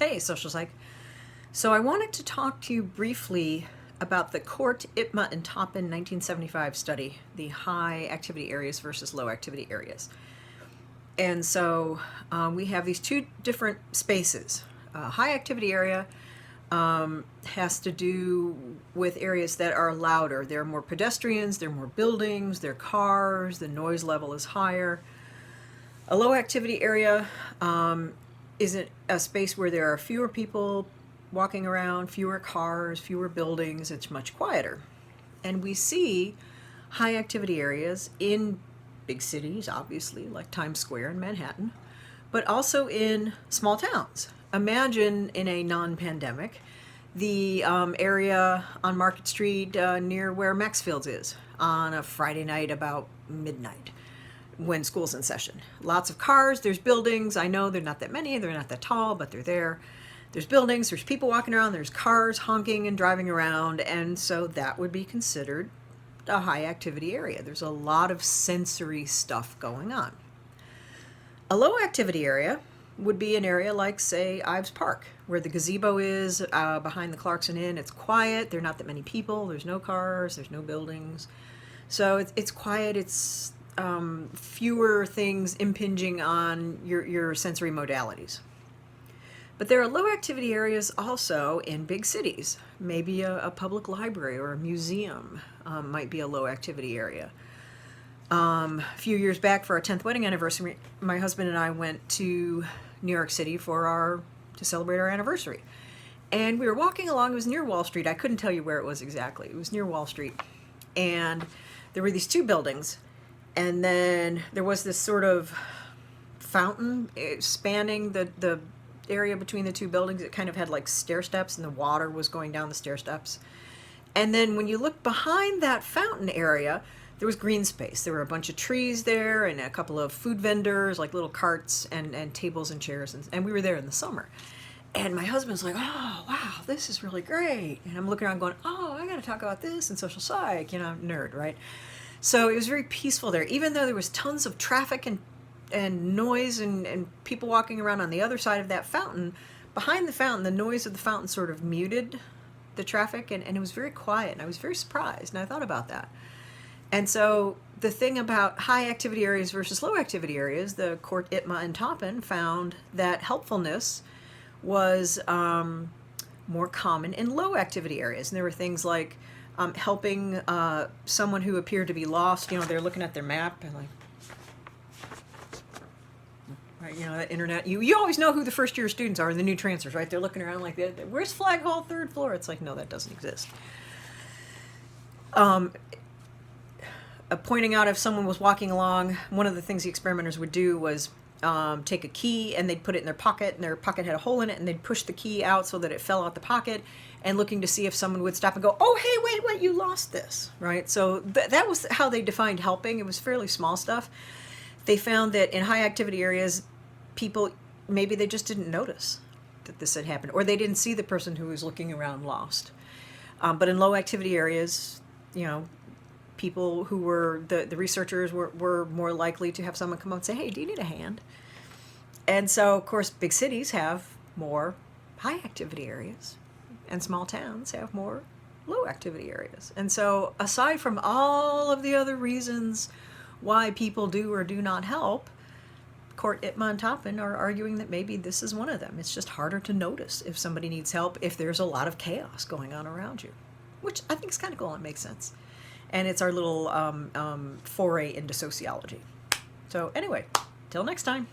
Hey, Social Psych. So I wanted to talk to you briefly about the Korte, Ypma, and Toppen 1975 study, the high activity areas versus low activity areas. And so we have these two different spaces. High activity area has to do with areas that are louder. There are more pedestrians, there are more buildings, there are cars, the noise level is higher. A low activity area isn't a space where there are fewer people walking around, fewer cars, fewer buildings. It's much quieter. And we see high activity areas in big cities, obviously, like Times Square in Manhattan, but also in small towns. Imagine in a non-pandemic, the area on Market Street near where Maxfield's is on a Friday night about midnight when school's in session. Lots of cars, there's buildings. I know they're not that many, they're not that tall, but they're there. There's buildings, there's people walking around, there's cars honking and driving around, and so that would be considered a high activity area. There's a lot of sensory stuff going on. A low activity area would be an area like, say, Ives Park, where the gazebo is behind the Clarkson Inn. It's quiet, there are not that many people, there's no cars, there's no buildings. So it's quiet, it's fewer things impinging on your sensory modalities. But there are low activity areas also in big cities. Maybe a public library or a museum might be a low activity area. A few years back for our 10th wedding anniversary, my husband and I went to New York City to celebrate our anniversary. And we were walking along, it was near Wall Street. I couldn't tell you where it was exactly. It was near Wall Street. And there were these two buildings. And then there was this sort of fountain spanning the area between the two buildings. It kind of had like stair steps, and the water was going down the stair steps. And then when you look behind that fountain area, there was green space. There were a bunch of trees there and a couple of food vendors, like little carts and tables and chairs. And we were there in the summer. And my husband's like, oh, wow, this is really great. And I'm looking around going, oh, I got to talk about this in social psych, nerd, right? So it was very peaceful there, even though there was tons of traffic and noise and people walking around on the other side of that fountain. Behind the fountain, the noise of the fountain sort of muted the traffic, and it was very quiet, and I was very surprised, and I thought about that. And so the thing about high activity areas versus low activity areas, the Korte, Ypma, and Toppen found that helpfulness was more common in low activity areas. And there were things like helping someone who appeared to be lost. They're looking at their map and like, right, that internet. You always know who the first year students are, the new transfers, right? They're looking around like, where's Flag Hall, third floor? It's like, no, that doesn't exist. Pointing out if someone was walking along, one of the things the experimenters would do was take a key and they'd put it in their pocket, and their pocket had a hole in it, and they'd push the key out so that it fell out the pocket, and looking to see if someone would stop and go, oh, hey, wait, you lost this, right? So that was how they defined helping. It was fairly small stuff. They found that in high activity areas, people, maybe they just didn't notice that this had happened, or they didn't see the person who was looking around lost. But in low activity areas, people who were, the researchers were more likely to have someone come up and say, hey, do you need a hand? And so, of course, big cities have more high activity areas, and small towns have more low activity areas. And so, aside from all of the other reasons why people do or do not help, Korte, Ypma, and Toppen are arguing that maybe this is one of them. It's just harder to notice if somebody needs help if there's a lot of chaos going on around you, which I think is kind of cool and makes sense. And it's our little foray into sociology. So anyway, till next time.